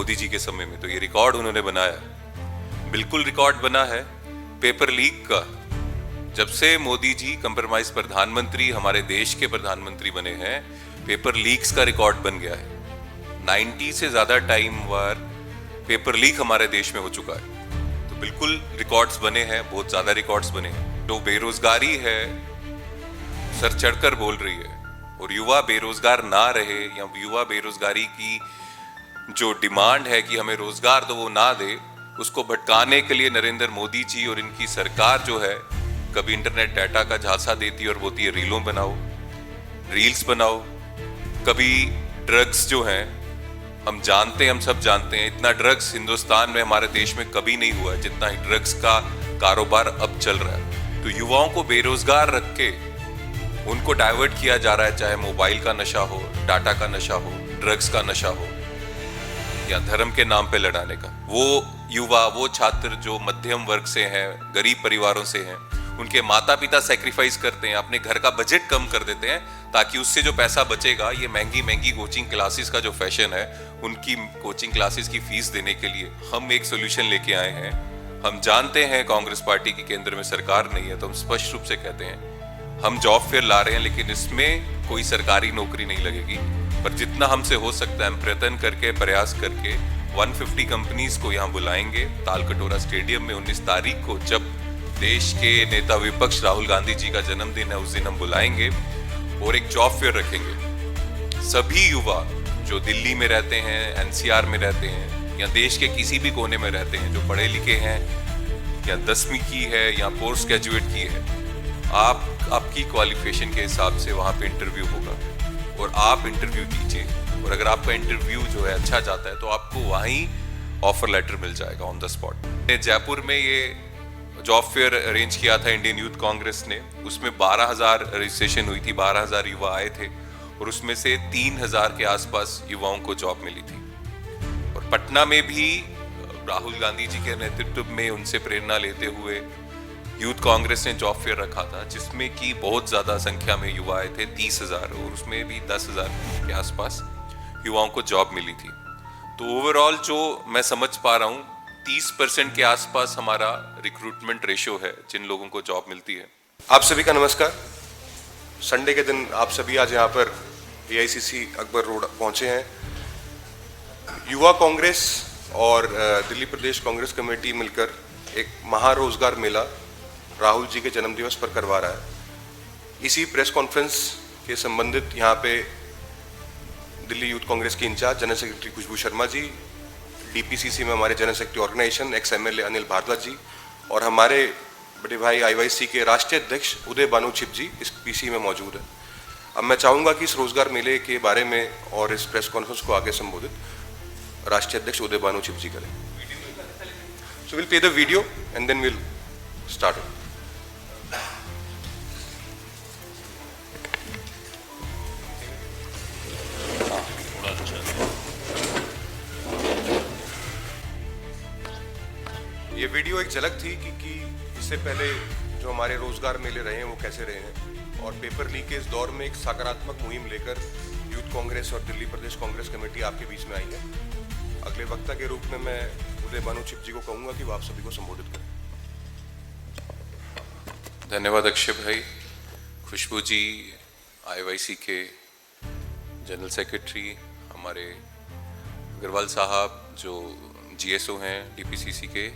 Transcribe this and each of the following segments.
मोदी जी के समय में, तो ये रिकॉर्ड उन्होंने बनाया, बिल्कुल रिकॉर्ड बना है पेपर लीक का। जब से मोदी जी कंप्रोमाइज प्रधानमंत्री हमारे देश के प्रधानमंत्री बने हैं, पेपर लीक्स का रिकॉर्ड बन गया है। 90 से ज्यादा टाइम वार पेपर लीक हमारे देश में हो चुका है, तो बिल्कुल रिकॉर्ड्स बने हैं, बहुत ज्यादा रिकॉर्ड्स बने हैं। तो बेरोजगारी है सर चढ़कर बोल रही है, और युवा बेरोजगार ना रहे या युवा बेरोजगारी की जो डिमांड है कि हमें रोजगार दो वो ना दे, उसको भटकाने के लिए नरेंद्र मोदी जी और इनकी सरकार जो है कभी इंटरनेट डाटा का झांसा देती है और बोलती है रीलों बनाओ, रील्स बनाओ। कभी ड्रग्स जो हैं, हम जानते हैं, हम सब जानते हैं, इतना ड्रग्स हिंदुस्तान में हमारे देश में कभी नहीं हुआ है जितना ड्रग्स का कारोबार अब चल रहा है। तो युवाओं को बेरोजगार रख के उनको डाइवर्ट किया जा रहा है, चाहे मोबाइल का नशा हो, डाटा का नशा हो, ड्रग्स का नशा हो, या धर्म के नाम पे लड़ाने का। वो युवा, वो छात्र जो मध्यम वर्ग से हैं, गरीब परिवारों से हैं, उनके माता पिता सैक्रिफाइस करते हैं, अपने घर का बजट कम कर देते हैं ताकि उससे जो पैसा बचेगा ये महंगी महंगी कोचिंग क्लासेस का जो फैशन है, उनकी कोचिंग क्लासेस की फीस देने के लिए हम एक सोल्यूशन लेके आए हैं। हम जानते हैं कांग्रेस पार्टी की केंद्र में सरकार नहीं है, तो हम स्पष्ट रूप से कहते हैं हम जॉब फेयर ला रहे हैं, लेकिन इसमें कोई सरकारी नौकरी नहीं लगेगी। पर जितना हमसे हो सकता है हम प्रयत्न करके, प्रयास करके 150 कंपनीज को यहाँ बुलाएंगे तालकटोरा स्टेडियम में 19 तारीख को, जब देश के नेता विपक्ष राहुल गांधी जी का जन्मदिन है, उस दिन हम बुलाएंगे और एक जॉब फेयर रखेंगे। सभी युवा जो दिल्ली में रहते हैं, एनसीआर में रहते हैं, या देश के किसी भी कोने में रहते हैं, जो पढ़े लिखे हैं या 10वीं की है या पोस्ट ग्रेजुएट की है, आपकी क्वालिफिकेशन के हिसाब से वहाँ पे इंटरव्यू होगा और आप इंटरव्यू दीजिए, और अगर आपका इंटरव्यू जो है अच्छा जाता है तो आपको वहीं ऑफर लेटर मिल जाएगा ऑन द स्पॉट। जयपुर में ये जॉब फेयर अरेंज किया था इंडियन यूथ कांग्रेस ने, उसमें 12,000 रजिस्ट्रेशन हुई थी, 12,000 युवा आए थे और उसमें से 3,000 के आसपास युवाओं को जॉब मिली थी। और पटना में भी राहुल गांधी जी के नेतृत्व में उनसे प्रेरणा लेते हुए यूथ कांग्रेस ने जॉब फेयर रखा था, जिसमें कि बहुत ज्यादा संख्या में युवा आए थे, 30,000, और उसमें भी 10,000 के आसपास युवाओं को जॉब मिली थी। तो ओवरऑल जो मैं समझ पा रहा हूँ 30% के आसपास हमारा रिक्रूटमेंट रेशियो है जिन लोगों को जॉब मिलती है। आप सभी का नमस्कार। संडे के दिन आप सभी आज यहाँ पर AICC अकबर रोड पहुँचे हैं। युवा कांग्रेस और दिल्ली प्रदेश कांग्रेस कमेटी मिलकर एक महारोजगार मेला राहुल जी के जन्मदिवस पर करवा रहा है। इसी प्रेस कॉन्फ्रेंस के संबंधित यहाँ पे दिल्ली यूथ कांग्रेस की incharge general secretary Khushboo Sharma ji, DPCC में हमारे general secretary organisation ex MLA Anil Bhardwaj ji, और हमारे बड़े भाई IYC के राष्ट्रीय अध्यक्ष उदय भानु छिप जी इस PC में मौजूद है। अब मैं चाहूँगा कि इस रोजगार मेले के बारे में और इस प्रेस कॉन्फ्रेंस को आगे संबोधित राष्ट्रीय अध्यक्ष उदय भानु छिप जी करें। So we'll play the video and then we'll start it. ये वीडियो एक झलक थी कि इससे पहले जो हमारे रोजगार मेले रहे हैं वो कैसे रहे हैं, और पेपर लीक के इस दौर में एक सकारात्मक मुहिम लेकर यूथ कांग्रेस और दिल्ली प्रदेश कांग्रेस कमेटी आपके बीच में आई है। अगले वक्ता के रूप में मैं उदय भानु छिप जी को कहूंगा कि वो आप सभी को संबोधित करें। धन्यवाद अक्षय भाई। खुशबू जी IYC के जनरल सेक्रेटरी, हमारे अग्रवाल साहब जो GSO हैं DPCC के,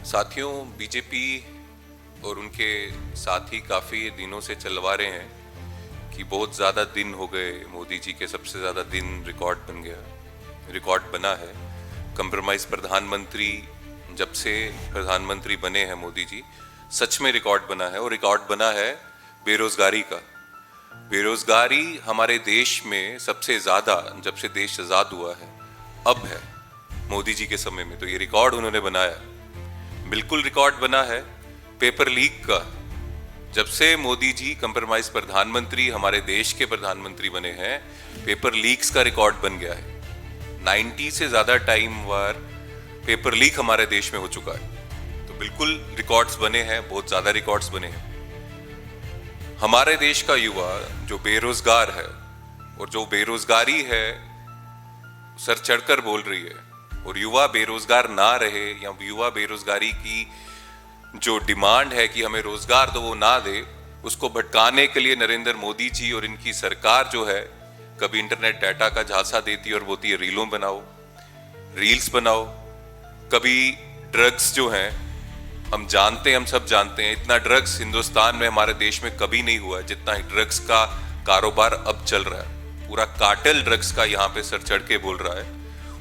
साथियों, बीजेपी और उनके साथी काफ़ी दिनों से चलवा रहे हैं कि बहुत ज़्यादा दिन हो गए, मोदी जी के सबसे ज़्यादा दिन रिकॉर्ड बन गया, रिकॉर्ड बना है। कंप्रोमाइज प्रधानमंत्री जब से प्रधानमंत्री बने हैं मोदी जी, सच में रिकॉर्ड बना है, और रिकॉर्ड बना है बेरोजगारी का। बेरोजगारी हमारे देश में सबसे ज़्यादा जब से देश आज़ाद हुआ है अब है मोदी जी के समय में, तो ये रिकॉर्ड उन्होंने बनाया, बिल्कुल रिकॉर्ड बना है पेपर लीक का। जब से मोदी जी कंप्रोमाइज प्रधानमंत्री हमारे देश के प्रधानमंत्री बने हैं, पेपर लीक्स का रिकॉर्ड बन गया है। 90 से ज्यादा टाइम वार पेपर लीक हमारे देश में हो चुका है, तो बिल्कुल रिकॉर्ड्स बने हैं, बहुत ज्यादा रिकॉर्ड्स बने हैं। हमारे देश का युवा जो बेरोजगार है, और जो बेरोजगारी है सर चढ़कर बोल रही है और युवा बेरोजगार ना रहे या युवा बेरोजगारी की जो डिमांड है कि हमें रोजगार तो वो ना दे, उसको भटकाने के लिए नरेंद्र मोदी जी और इनकी सरकार जो है कभी इंटरनेट डाटा का झांसा देती है और बोलती है रीलों बनाओ, रील्स बनाओ। कभी ड्रग्स जो हैं, हम जानते हैं, हम सब जानते हैं, इतना ड्रग्स हिंदुस्तान में हमारे देश में कभी नहीं हुआ जितना ड्रग्स का कारोबार अब चल रहा है। पूरा कार्टेल ड्रग्स का यहाँ पे सर चढ़ के बोल रहा है।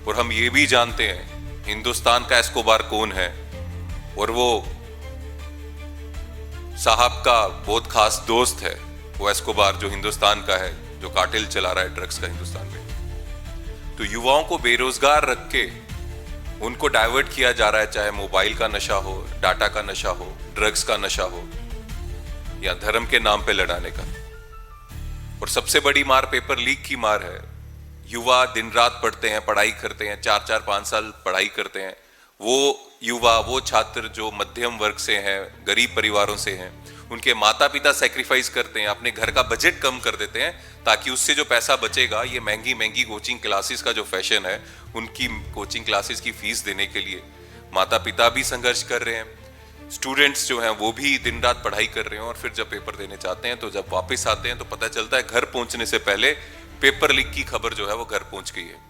और हम ये भी जानते हैं हिंदुस्तान का एस्कोबार कौन है, और वो साहब का बहुत खास दोस्त है वो एस्कोबार, जो हिंदुस्तान का है, जो कार्टेल चला रहा है ड्रग्स का हिंदुस्तान में। तो युवाओं को बेरोजगार रख के उनको डाइवर्ट किया जा रहा है, चाहे मोबाइल का नशा हो, डाटा का नशा हो, ड्रग्स का नशा हो, या धर्म के नाम पे लड़ाने का। और सबसे बड़ी मार पेपर लीक की मार है। युवा दिन रात पढ़ते हैं, पढ़ाई करते हैं, 4-4-5 साल पढ़ाई करते हैं। वो युवा, वो छात्र जो मध्यम वर्ग से हैं, गरीब परिवारों से हैं, उनके माता पिता सेक्रीफाइस करते हैं, अपने घर का बजट कम कर देते हैं ताकि उससे जो पैसा बचेगा ये महंगी महंगी कोचिंग क्लासेस का जो फैशन है, उनकी कोचिंग क्लासेस की फीस देने के लिए माता पिता भी संघर्ष कर रहे हैं। स्टूडेंट्स जो हैं वो भी दिन रात पढ़ाई कर रहे हैं, और फिर जब पेपर देने जाते हैं तो जब वापस आते हैं तो पता चलता है घर पहुंचने से पहले पेपर लीक की खबर जो है वो घर पहुंच गई है।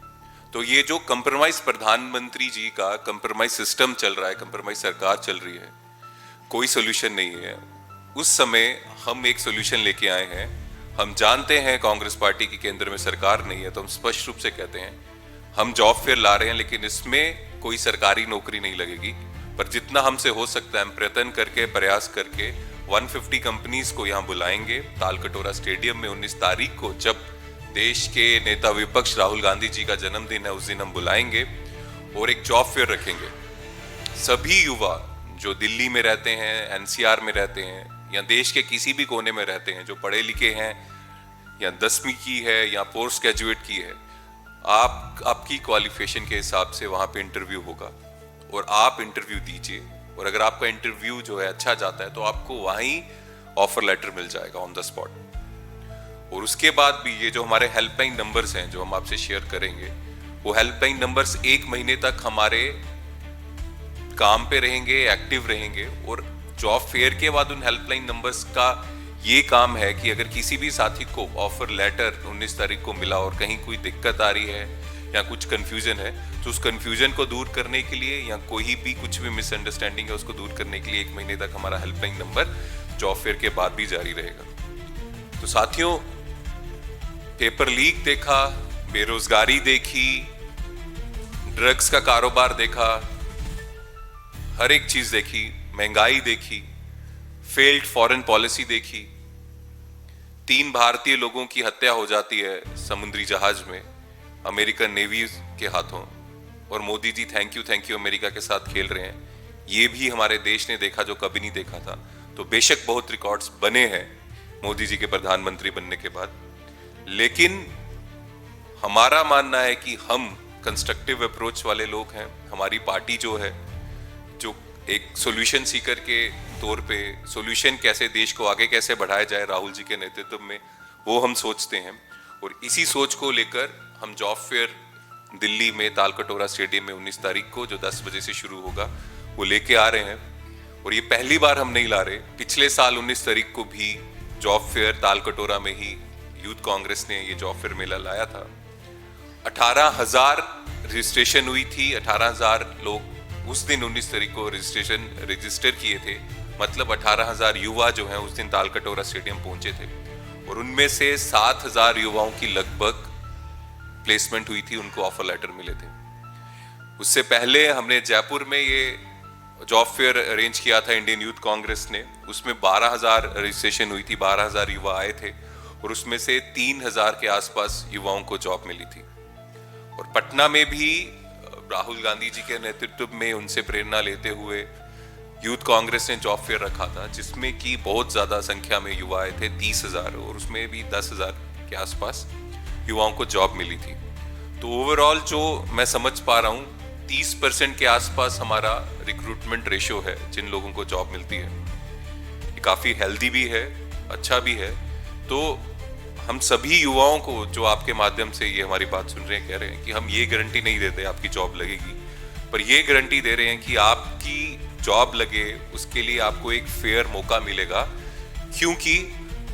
तो ये जो कंप्रोमाइज प्रधानमंत्री जी का कंप्रोमाइज सिस्टम चल रहा है, कंप्रोमाइज सरकार चल रही है, कोई सोल्यूशन नहीं है। उस समय हम एक सोल्यूशन लेके आए हैं। हम जानते हैं कांग्रेस पार्टी की केंद्र में सरकार नहीं है, तो हम स्पष्ट रूप से कहते हैं हम जॉब फेयर ला रहे हैं, लेकिन इसमें कोई सरकारी नौकरी नहीं लगेगी। पर जितना हमसे हो सकता है हम प्रयत्न करके, प्रयास करके 150 कंपनीज को यहाँ बुलाएंगे तालकटोरा स्टेडियम में 19 तारीख को, जब देश के नेता विपक्ष राहुल गांधी जी का जन्मदिन है, उस दिन हम बुलाएंगे और एक जॉब फेयर रखेंगे। सभी युवा जो दिल्ली में रहते हैं, एनसीआर में रहते हैं, या देश के किसी भी कोने में रहते हैं, जो पढ़े लिखे हैं या 10वीं की है या पोस्ट ग्रेजुएट की है, आपकी क्वालिफिकेशन के हिसाब से वहां पे इंटरव्यू होगा और आप इंटरव्यू दीजिए। और अगर आपका इंटरव्यू जो है अच्छा जाता है तो आपको वहीं ऑफर लेटर मिल जाएगा ऑन द स्पॉट। और उसके बाद भी ये जो हमारे हेल्पलाइन नंबर्स हैं जो हम आपसे शेयर करेंगे, वो हेल्पलाइन नंबर्स 1 महीने तक हमारे काम पे रहेंगे, एक्टिव रहेंगे। और जॉब फेयर के बाद उन हेल्पलाइन नंबर्स का ये काम है कि अगर किसी भी साथी को ऑफर लेटर 19 तारीख को मिला और कहीं कोई दिक्कत आ रही है या कुछ कंफ्यूजन है, तो उस कंफ्यूजन को दूर करने के लिए या कोई भी कुछ भी मिसअंडरस्टैंडिंग है उसको दूर करने के लिए 1 महीने तक हमारा हेल्पलाइन नंबर जॉब फेयर के बाद भी जारी रहेगा। तो साथियों, पेपर लीक देखा, बेरोजगारी देखी, ड्रग्स का कारोबार देखा, हर एक चीज देखी, महंगाई देखी, फेल्ड फॉरेन पॉलिसी देखी, 3 भारतीय लोगों की हत्या हो जाती है समुद्री जहाज में अमेरिकन नेवी के हाथों, और Modi ji thank you America के साथ खेल रहे हैं। ये भी हमारे देश ने देखा जो कभी नहीं देखा था। तो बेशक बहुत रिकॉर्ड्स बने हैं मोदी जी के प्रधानमंत्री बनने के बाद, लेकिन हमारा मानना है कि हम कंस्ट्रक्टिव अप्रोच वाले लोग हैं। हमारी पार्टी जो है, जो एक सॉल्यूशन सीकर के तौर पे सॉल्यूशन कैसे देश को आगे कैसे बढ़ाया जाए राहुल जी के नेतृत्व में, वो हम सोचते हैं। और इसी सोच को लेकर हम जॉब फेयर दिल्ली में तालकटोरा स्टेडियम में 19 तारीख को जो 10 बजे से शुरू होगा वो लेके आ रहे हैं। और ये पहली बार हम नहीं ला रहे, पिछले साल 19 तारीख को भी जॉब फेयर तालकटोरा में ही यूथ कांग्रेस ने ये जॉब फेयर मेला लाया था। 18,000 रजिस्ट्रेशन हुई थी, 18,000 लोग उस दिन 19 तारीख को रजिस्टर किए थे। मतलब 18,000 युवा जो हैं उस दिन तालकटोरा स्टेडियम पहुंचे थे, और उनमें से 7,000 युवाओं की लगभग प्लेसमेंट हुई थी, उनको ऑफर लेटर मिले थे। उससे पहले हमने जयपुर में ये जॉब फेयर अरेंज किया था इंडियन यूथ कांग्रेस ने, उसमें 12,000 रजिस्ट्रेशन हुई थी, 12,000 युवा आए थे, और उसमें से 3,000 के आसपास युवाओं को जॉब मिली थी। और पटना में भी राहुल गांधी जी के नेतृत्व में उनसे प्रेरणा लेते हुए यूथ कांग्रेस ने जॉब फेयर रखा था, जिसमें कि बहुत ज्यादा संख्या में युवा आए थे, 30,000, और उसमें भी 10,000 के आसपास युवाओं को जॉब मिली थी। तो ओवरऑल जो मैं समझ पा रहा हूँ 30% के आसपास हमारा रिक्रूटमेंट रेशियो है जिन लोगों को जॉब मिलती है। ये काफी हेल्दी भी है, अच्छा भी है। तो हम सभी युवाओं को जो आपके माध्यम से ये हमारी बात सुन रहे हैं, कह रहे हैं कि हम ये गारंटी नहीं देते आपकी जॉब लगेगी, पर ये गारंटी दे रहे हैं कि आपकी जॉब लगे उसके लिए आपको एक फेयर मौका मिलेगा, क्योंकि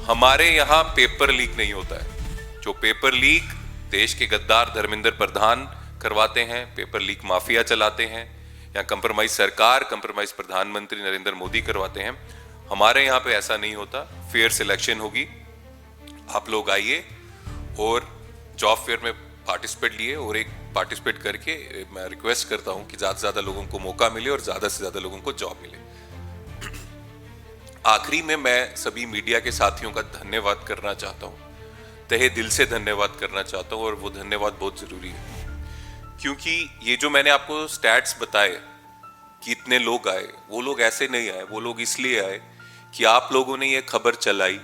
हमारे यहाँ पेपर लीक नहीं होता है। जो पेपर लीक देश के गद्दार धर्मेंद्र प्रधान करवाते हैं, पेपर लीक माफिया चलाते हैं, या कंप्रोमाइज सरकार, कंप्रोमाइज प्रधानमंत्री नरेंद्र मोदी करवाते हैं, हमारे यहाँ पे ऐसा नहीं होता। फेयर सिलेक्शन होगी, आप लोग आइए और जॉब फेयर में पार्टिसिपेट लिए, और एक पार्टिसिपेट करके मैं रिक्वेस्ट करता हूं कि ज्यादा से ज्यादा लोगों को मौका मिले और ज्यादा से ज्यादा लोगों को जॉब मिले। आखिरी में मैं सभी मीडिया के साथियों का धन्यवाद करना चाहता हूं, तहे दिल से धन्यवाद करना चाहता हूं, और वो धन्यवाद बहुत जरूरी है, क्योंकि ये जो मैंने आपको स्टैट्स बताए कि इतने लोग आए, वो लोग ऐसे नहीं आए, वो लोग इसलिए आए कि आप लोगों ने ये खबर चलाई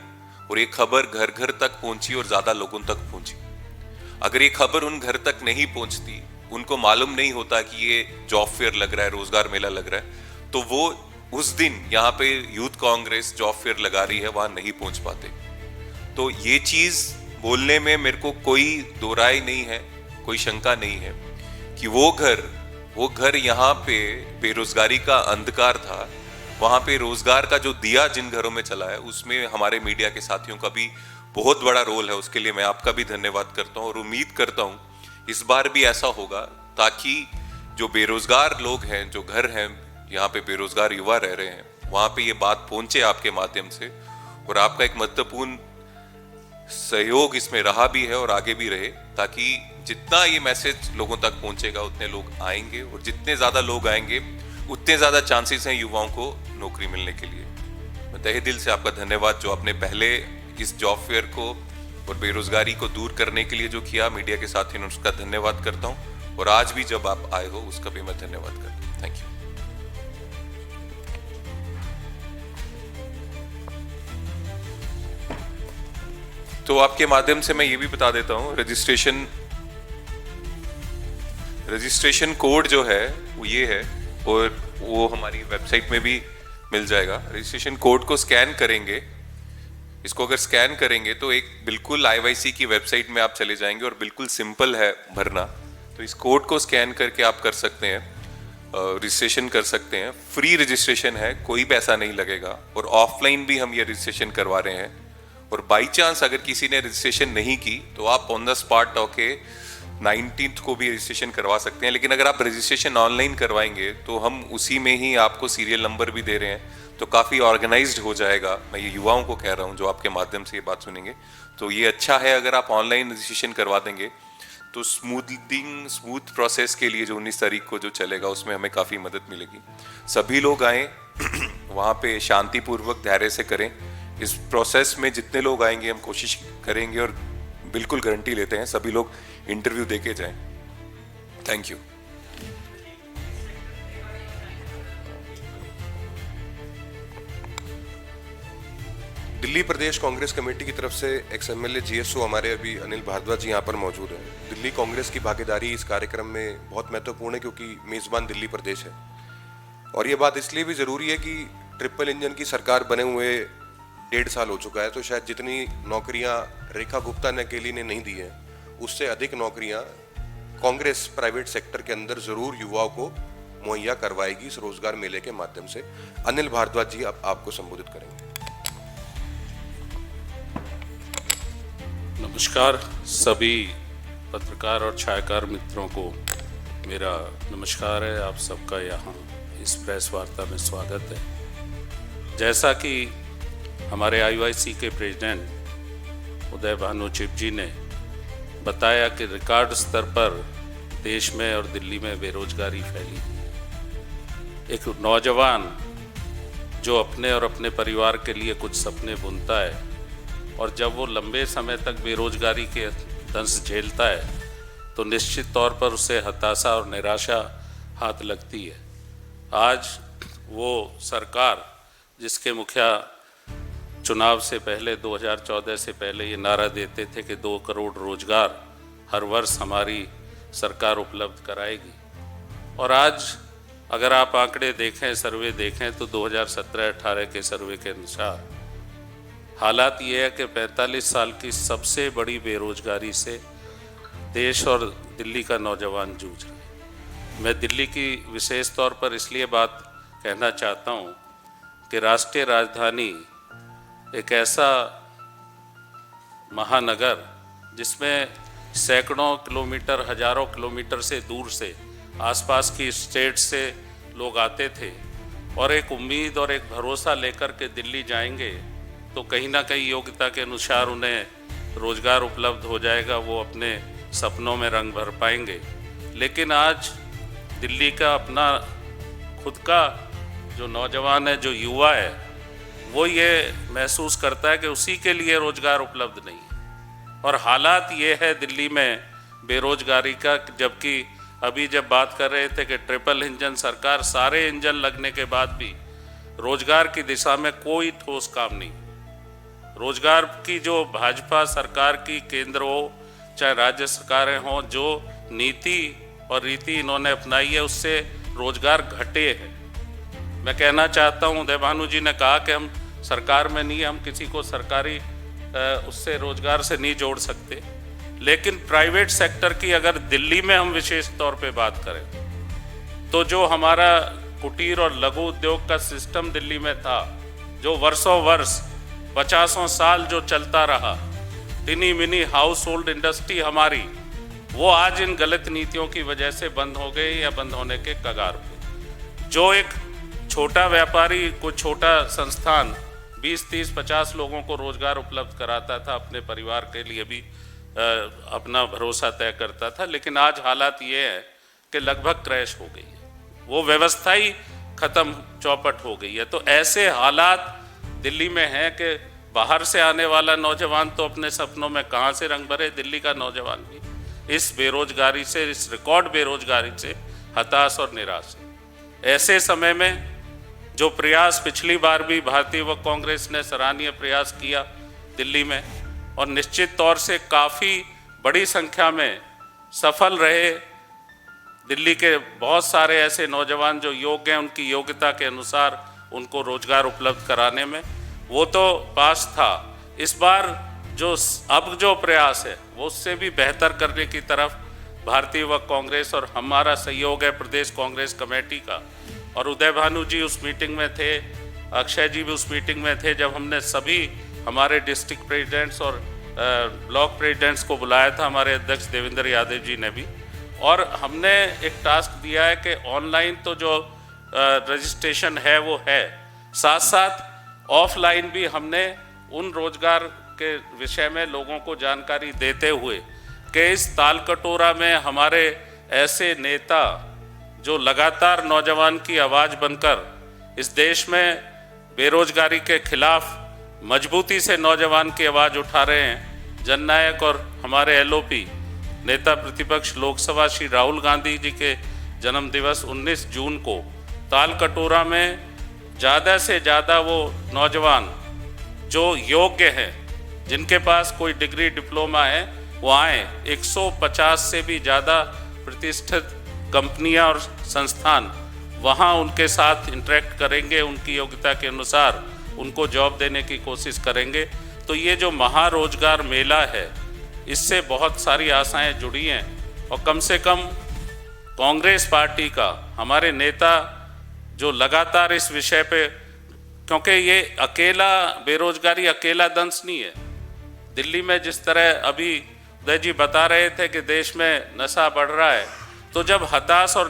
और ये खबर घर घर तक पहुंची और ज्यादा लोगों तक पहुंची। अगर ये खबर उन घर तक नहीं पहुंचती, उनको मालूम नहीं होता कि ये जॉब फेयर लग रहा है, रोजगार मेला लग रहा है, तो वो उस दिन यहाँ पे यूथ कांग्रेस जॉब फेयर लगा रही है, वहां नहीं पहुंच पाते। तो ये चीज बोलने में मेरे को कोई दो राय नहीं है, कोई शंका नहीं है कि वो घर यहाँ पे बेरोजगारी का अंधकार था, वहां पे रोजगार का जो दिया जिन घरों में चला है, उसमें हमारे मीडिया के साथियों का भी बहुत बड़ा रोल है। उसके लिए मैं आपका भी धन्यवाद करता हूं, और उम्मीद करता हूं इस बार भी ऐसा होगा, ताकि जो बेरोजगार लोग हैं, जो घर हैं यहाँ पे बेरोजगार युवा रह रहे हैं, वहां पे ये बात पहुंचे आपके माध्यम से, और आपका एक महत्वपूर्ण सहयोग इसमें रहा भी है और आगे भी रहे, ताकि जितना ये मैसेज लोगों तक पहुंचेगा उतने लोग आएंगे, और जितने ज्यादा लोग आएंगे उतने ज्यादा चांसेस हैं युवाओं को नौकरी मिलने के लिए। मैं तहे दिल से आपका धन्यवाद, जो आपने पहले इस जॉब फेयर को और बेरोजगारी को दूर करने के लिए जो किया मीडिया के साथियों ने, उसका धन्यवाद करता हूं, और आज भी जब आप आए हो उसका भी मैं धन्यवाद करता हूं। Thank you. तो आपके माध्यम से मैं ये भी बता देता हूं, रजिस्ट्रेशन कोड जो है वो ये है, और वो हमारी वेबसाइट में भी मिल जाएगा। रजिस्ट्रेशन कोड को स्कैन करेंगे, इसको अगर स्कैन करेंगे तो एक बिल्कुल IYC की वेबसाइट में आप चले जाएंगे, और बिल्कुल सिंपल है भरना। तो इस कोड को स्कैन करके आप कर सकते हैं, रजिस्ट्रेशन कर सकते हैं। फ्री रजिस्ट्रेशन है, कोई पैसा नहीं लगेगा, और ऑफलाइन भी हम ये रजिस्ट्रेशन करवा रहे हैं। और बाई चांस अगर किसी ने रजिस्ट्रेशन नहीं की तो आप ऑन द स्पॉट होके 19th को भी रजिस्ट्रेशन करवा सकते हैं। लेकिन अगर आप रजिस्ट्रेशन ऑनलाइन करवाएंगे तो हम उसी में ही आपको सीरियल नंबर भी दे रहे हैं, तो काफ़ी ऑर्गेनाइज्ड हो जाएगा। मैं ये युवाओं को कह रहा हूँ जो आपके माध्यम से ये बात सुनेंगे, तो ये अच्छा है अगर आप ऑनलाइन रजिस्ट्रेशन करवा देंगे, तो स्मूथ प्रोसेस के लिए जो 19 तारीख को जो चलेगा उसमें हमें काफ़ी मदद मिलेगी। सभी लोग आएँ, वहाँ पे शांतिपूर्वक धैर्य से करें। इस प्रोसेस में जितने लोग आएंगे हम कोशिश करेंगे, और बिल्कुल गारंटी लेते हैं सभी लोग इंटरव्यू देके जाएं। Thank you. दिल्ली प्रदेश कांग्रेस कमेटी की तरफ से एक्स MLA GSO हमारे अभी अनिल भारद्वाज जी यहाँ पर मौजूद हैं। दिल्ली कांग्रेस की भागीदारी इस कार्यक्रम में बहुत महत्वपूर्ण है, क्योंकि मेजबान दिल्ली प्रदेश है, और ये बात इसलिए भी जरूरी है कि ट्रिपल इंजन की सरकार बने हुए 1.5 साल हो चुका है, तो शायद जितनी नौकरियां रेखा गुप्ता ने अकेली ने नहीं दी है, उससे अधिक नौकरियां कांग्रेस प्राइवेट सेक्टर के अंदर जरूर युवाओं को मुहैया करवाएगी इस रोजगार मेले के माध्यम से। अनिल भारद्वाज जी अब आपको संबोधित करेंगे। नमस्कार सभी पत्रकार और छायाकार मित्रों को मेरा नमस्कार है। आप सबका यहाँ इस प्रेस वार्ता में स्वागत है। जैसा कि हमारे IYC के प्रेसिडेंट उदय भानु चिप जी ने बताया कि रिकॉर्ड स्तर पर देश में और दिल्ली में बेरोजगारी फैली। एक नौजवान जो अपने और अपने परिवार के लिए कुछ सपने बुनता है, और जब वो लंबे समय तक बेरोजगारी के दंश झेलता है तो निश्चित तौर पर उसे हताशा और निराशा हाथ लगती है। आज वो सरकार जिसके मुखिया चुनाव से पहले 2014 से पहले ये नारा देते थे कि 2 करोड़ रोजगार हर वर्ष हमारी सरकार उपलब्ध कराएगी, और आज अगर आप आंकड़े देखें, सर्वे देखें, तो 2017-18 के सर्वे के अनुसार हालात ये है कि 45 साल की सबसे बड़ी बेरोजगारी से देश और दिल्ली का नौजवान जूझ रहा है। मैं दिल्ली की विशेष तौर पर इसलिए बात कहना चाहता हूँ कि राष्ट्रीय राजधानी एक ऐसा महानगर जिसमें सैकड़ों किलोमीटर, हजारों किलोमीटर से दूर से आसपास की स्टेट से लोग आते थे और एक उम्मीद और एक भरोसा लेकर के दिल्ली जाएंगे तो कहीं ना कहीं योग्यता के अनुसार उन्हें रोजगार उपलब्ध हो जाएगा, वो अपने सपनों में रंग भर पाएंगे। लेकिन आज दिल्ली का अपना खुद का जो नौजवान है, जो युवा है, वो ये महसूस करता है कि उसी के लिए रोजगार उपलब्ध नहीं है। और हालात ये है दिल्ली में बेरोजगारी का, जबकि अभी जब बात कर रहे थे कि ट्रिपल इंजन सरकार, सारे इंजन लगने के बाद भी रोजगार की दिशा में कोई ठोस काम नहीं। रोजगार की जो भाजपा सरकार की केंद्र हो चाहे राज्य सरकारें हों, जो नीति और रीति इन्होंने अपनाई है उससे रोजगार घटे हैं। मैं कहना चाहता हूं, उदय भानु जी ने कहा कि हम सरकार में नहीं, हम किसी को सरकारी उससे रोजगार से नहीं जोड़ सकते, लेकिन प्राइवेट सेक्टर की अगर दिल्ली में हम विशेष तौर पे बात करें तो जो हमारा कुटीर और लघु उद्योग का सिस्टम दिल्ली में था, जो वर्षों वर्ष 50 साल जो चलता रहा, टिनी मिनी हाउस होल्ड इंडस्ट्री हमारी, वो आज इन गलत नीतियों की वजह से बंद हो गई या बंद होने के कगार पे। जो एक छोटा व्यापारी, कोई छोटा संस्थान 20, 30, 50 लोगों को रोजगार उपलब्ध कराता था, अपने परिवार के लिए भी अपना भरोसा तय करता था, लेकिन आज हालात ये है कि लगभग क्रैश हो गई है, वो व्यवस्था ही खत्म, चौपट हो गई है। तो ऐसे हालात दिल्ली में हैं कि बाहर से आने वाला नौजवान तो अपने सपनों में कहाँ से रंग भरे, दिल्ली का नौजवान भी इस बेरोजगारी से, इस रिकॉर्ड बेरोजगारी से हताश और निराश है। ऐसे समय में जो प्रयास पिछली बार भी भारतीय युवक कांग्रेस ने सराहनीय प्रयास किया दिल्ली में, और निश्चित तौर से काफ़ी बड़ी संख्या में सफल रहे, दिल्ली के बहुत सारे ऐसे नौजवान जो योग्य हैं, उनकी योग्यता के अनुसार उनको रोजगार उपलब्ध कराने में, वो तो पास था। इस बार जो अब जो प्रयास है वो उससे भी बेहतर करने की तरफ भारतीय युवक कांग्रेस और हमारा सहयोग है प्रदेश कांग्रेस कमेटी का। और उदय भानु जी उस मीटिंग में थे, अक्षय जी भी उस मीटिंग में थे, जब हमने सभी हमारे डिस्ट्रिक्ट प्रेसिडेंट्स और ब्लॉक प्रेसिडेंट्स को बुलाया था, हमारे अध्यक्ष देवेंद्र यादव जी ने भी, और हमने एक टास्क दिया है कि ऑनलाइन तो जो रजिस्ट्रेशन है वो है, साथ साथ ऑफलाइन भी हमने उन रोजगार के विषय में लोगों को जानकारी देते हुए कि इस ताल कटोरा में हमारे ऐसे नेता जो लगातार नौजवान की आवाज़ बनकर इस देश में बेरोजगारी के खिलाफ मजबूती से नौजवान की आवाज़ उठा रहे हैं, जननायक और हमारे एलओपी नेता प्रतिपक्ष लोकसभा श्री राहुल गांधी जी के जन्म दिवस 19 जून को ताल कटोरा में ज़्यादा से ज़्यादा वो नौजवान जो योग्य हैं, जिनके पास कोई डिग्री डिप्लोमा है, वो आए। 150 से भी ज़्यादा प्रतिष्ठित कंपनियां और संस्थान वहाँ उनके साथ इंटरेक्ट करेंगे, उनकी योग्यता के अनुसार उनको जॉब देने की कोशिश करेंगे। तो ये जो महारोजगार मेला है, इससे बहुत सारी आशाएं जुड़ी हैं, और कम से कम कांग्रेस पार्टी का हमारे नेता जो लगातार इस विषय पे, क्योंकि ये अकेला बेरोजगारी अकेला दंश नहीं है। दिल्ली में जिस तरह अभी उदय जी बता रहे थे कि देश में नशा बढ़ रहा है, तो जब हताश और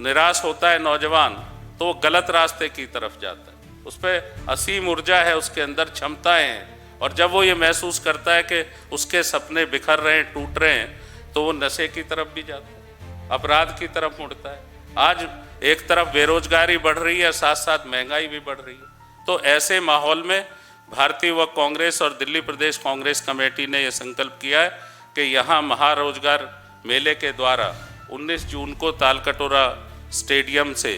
निराश होता है नौजवान तो वो गलत रास्ते की तरफ जाता है। उस पर असीम ऊर्जा है, उसके अंदर क्षमताएं हैं, और जब वो ये महसूस करता है कि उसके सपने बिखर रहे हैं, टूट रहे हैं, तो वो नशे की तरफ भी जाता है, अपराध की तरफ मुड़ता है। आज एक तरफ बेरोजगारी बढ़ रही है, साथ साथ महंगाई भी बढ़ रही है। तो ऐसे माहौल में भारतीय युवक कांग्रेस और दिल्ली प्रदेश कांग्रेस कमेटी ने यह संकल्प किया है कि यहाँ महारोजगार मेले के द्वारा 19 जून को तालकटोरा स्टेडियम से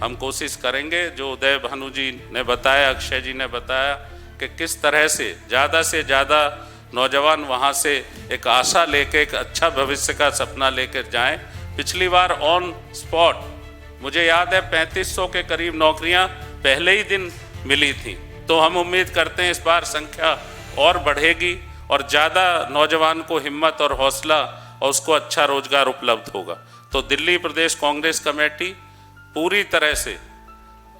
हम कोशिश करेंगे, जो उदय भानु जी ने बताया, अक्षय जी ने बताया, कि किस तरह से ज़्यादा नौजवान वहाँ से एक आशा लेके, एक अच्छा भविष्य का सपना लेकर जाएं। पिछली बार ऑन स्पॉट मुझे याद है 3500 के करीब नौकरियां पहले ही दिन मिली थी, तो हम उम्मीद करते हैं इस बार संख्या और बढ़ेगी और ज़्यादा नौजवान को हिम्मत और हौसला और उसको अच्छा रोजगार उपलब्ध होगा। तो दिल्ली प्रदेश कांग्रेस कमेटी पूरी तरह से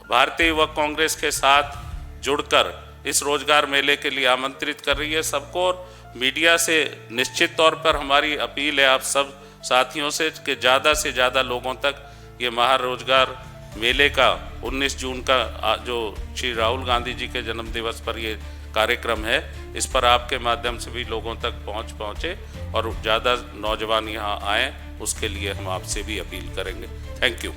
भारतीय युवक कांग्रेस के साथ जुड़कर इस रोजगार मेले के लिए आमंत्रित कर रही है सबको। और मीडिया से निश्चित तौर पर हमारी अपील है आप सब साथियों से कि ज़्यादा से ज़्यादा लोगों तक ये महारोजगार मेले का 19 जून का जो श्री राहुल गांधी जी के जन्म दिवस पर ये कार्यक्रम है, इस पर आपके माध्यम से भी लोगों तक पहुंचे और ज़्यादा नौजवान यहाँ आए, उसके लिए हम आपसे भी अपील करेंगे। Thank you.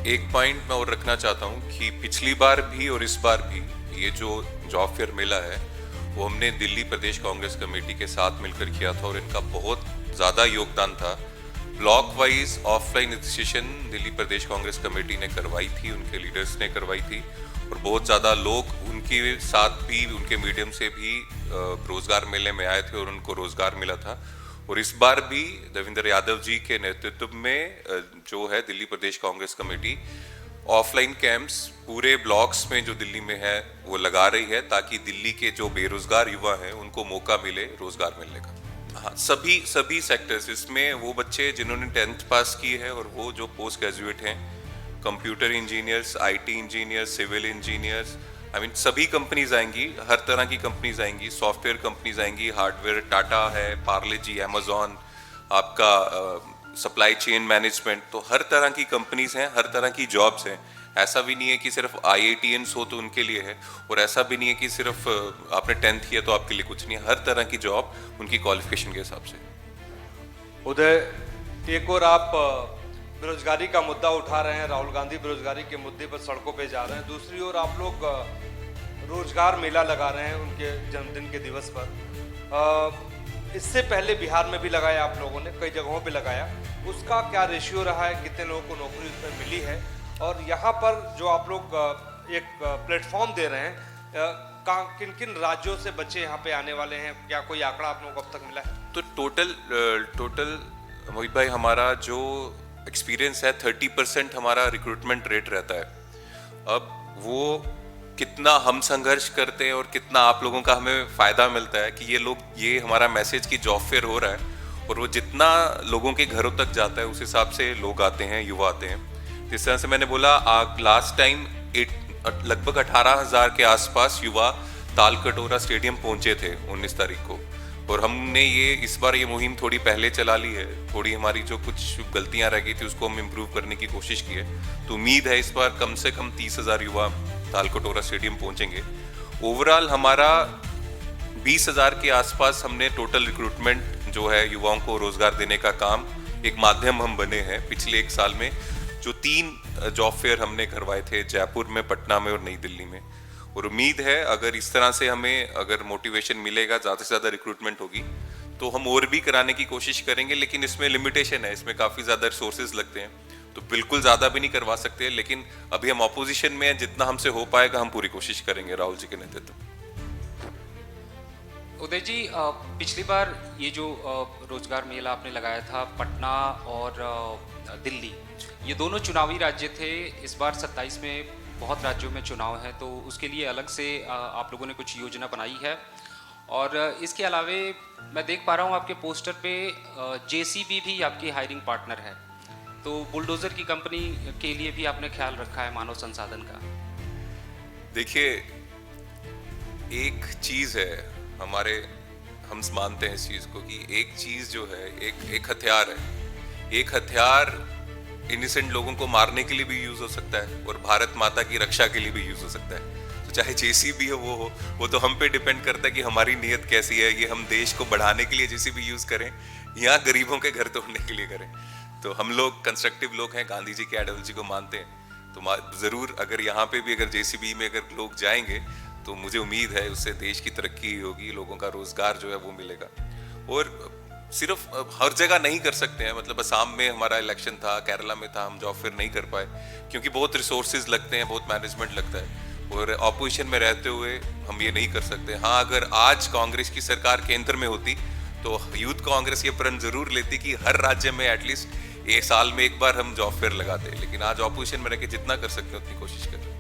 एक पॉइंट मैं और रखना चाहता हूँ कि पिछली बार भी और इस बार भी ये जो जॉब फेयर मेला है वो हमने दिल्ली प्रदेश कांग्रेस कमेटी के साथ मिलकर किया था और इनका बहुत ज़्यादा योगदान था। Block wise offline registration Delhi प्रदेश कांग्रेस कमेटी ने करवाई थी, उनके लीडर्स ने करवाई थी और बहुत ज़्यादा लोग उनके साथ भी उनके मीडियम से भी रोजगार मेले में आए थे और उनको रोजगार मिला था। और इस बार भी देवेंद्र यादव जी के नेतृत्व में जो है दिल्ली प्रदेश कांग्रेस कमेटी ऑफलाइन कैंप्स पूरे ब्लॉक्स में जो दिल्ली में है वो लगा रही है ताकि दिल्ली के जो बेरोजगार युवा हैं उनको मौका मिले रोजगार मिलने का। हाँ, सभी सेक्टर्स, इसमें वो बच्चे जिन्होंने 10th पास की है और वो जो पोस्ट ग्रेजुएट हैं, computer engineers, IT engineers, civil engineers, सभी कंपनीज आएंगी, हर तरह की कंपनीज आएंगी, सॉफ्टवेयर कंपनीज आएंगी, हार्डवेयर टाटा है, पार्ले जी, अमेजॉन, आपका सप्लाई चेन मैनेजमेंट, तो हर तरह की कंपनीज हैं, हर तरह की जॉब्स हैं। ऐसा भी नहीं है कि सिर्फ IITians हो तो उनके लिए है और ऐसा भी नहीं है कि सिर्फ आपने 10th किया तो आपके लिए कुछ नहीं है। हर तरह की जॉब उनकी क्वालिफिकेशन के हिसाब से। उदय, एक और आप बेरोजगारी का मुद्दा उठा रहे हैं, राहुल गांधी बेरोजगारी के मुद्दे पर सड़कों पे जा रहे हैं, दूसरी ओर आप लोग रोजगार मेला लगा रहे हैं उनके जन्मदिन के दिवस पर। इससे पहले बिहार में भी लगाया आप लोगों ने, कई जगहों पे लगाया, उसका क्या रेशियो रहा है, कितने लोगों को नौकरी उसमें मिली है? और यहाँ पर जो आप लोग एक प्लेटफॉर्म दे रहे हैं, किन किन राज्यों से बच्चे यहाँ पे आने वाले हैं, क्या कोई आंकड़ा आप लोगों को अब तक मिला है? तो टोटल मोहित भाई हमारा जो एक्सपीरियंस है 30% हमारा रिक्रूटमेंट रेट रहता है। अब वो कितना हम संघर्ष करते हैं और कितना आप लोगों का हमें फायदा मिलता है कि ये हमारा मैसेज की जॉब फेयर हो रहा है और वो जितना लोगों के घरों तक जाता है उस हिसाब से लोग आते हैं, युवा आते हैं। जिस तरह से मैंने बोला, लास्ट टाइम लगभग 18,000 के आसपास युवा तालकटोरा स्टेडियम पहुंचे थे 19 तारीख को और हमने इस बार ये मुहिम थोड़ी पहले चला ली है। थोड़ी हमारी जो कुछ गलतियां रह गई थी उसको हम इम्प्रूव करने की कोशिश की है। तो उम्मीद है इस बार कम से कम 30,000 युवा तालकटोरा स्टेडियम पहुंचेंगे। ओवरऑल हमारा 20,000 के आसपास हमने टोटल रिक्रूटमेंट जो है युवाओं को रोजगार देने का काम एक माध्यम हम बने हैं पिछले एक साल में। जो 3 जॉब फेयर हमने करवाए थे जयपुर में, पटना में और नई दिल्ली में, और उम्मीद है अगर इस तरह से हमें अगर मोटिवेशन मिलेगा, ज़्यादा से ज़्यादा रिक्रूटमेंट होगी तो हम और भी कराने की कोशिश करेंगे। लेकिन इसमें लिमिटेशन है, इसमें काफ़ी ज़्यादा रिसोर्सेज लगते हैं, तो बिल्कुल ज़्यादा भी नहीं करवा सकते। लेकिन अभी हम ऑपोजिशन में हैं, जितना हमसे हो पाएगा हम पूरी कोशिश करेंगे राहुल जी के नेतृत्व में। उदय जी, पिछली बार ये जो रोजगार मेला आपने लगाया था पटना और दिल्ली, ये दोनों चुनावी राज्य थे। इस बार 27 में बहुत राज्यों में चुनाव है, तो उसके लिए अलग से आप लोगों ने कुछ योजना बनाई है। और इसके अलावे मैं देख पा रहा हूँ आपके पोस्टर पे JCB भी आपकी हायरिंग पार्टनर है, तो बुलडोजर की कंपनी के लिए भी आपने ख्याल रखा है मानव संसाधन का? देखिए, एक चीज़ है हम मानते हैं इस चीज़ को कि एक चीज़ जो है एक हथियार है। एक हथियार इनिसेंट लोगों को मारने के लिए भी यूज हो सकता है और भारत माता की रक्षा के लिए भी यूज हो सकता है। तो चाहे JCB हो वो तो हम पे डिपेंड करता है कि हमारी नीयत कैसी है। ये हम देश को बढ़ाने के लिए JCB यूज करें या गरीबों के घर तोड़ने के लिए करें। तो हम लोग कंस्ट्रक्टिव लोग हैं, गांधी जी के आइडियोलॉजी को मानते हैं। तो जरूर अगर यहाँ पे भी अगर JCB में अगर लोग जाएंगे तो मुझे उम्मीद है उससे देश की तरक्की होगी, लोगों का रोजगार जो है वो मिलेगा। और सिर्फ हर जगह नहीं कर सकते हैं, मतलब असम में हमारा इलेक्शन था, केरला में था, हम जॉब फेयर नहीं कर पाए क्योंकि बहुत रिसोर्सेज लगते हैं, बहुत मैनेजमेंट लगता है और ऑपोजिशन में रहते हुए हम ये नहीं कर सकते। हाँ, अगर आज कांग्रेस की सरकार केंद्र में होती तो यूथ कांग्रेस ये प्रण जरूर लेती कि हर राज्य में एटलीस्ट 1 साल में एक बार हम जॉब फेयर लगाते, लेकिन आज ऑपोजिशन में रह के जितना कर सकते हैं उतनी कोशिश करें।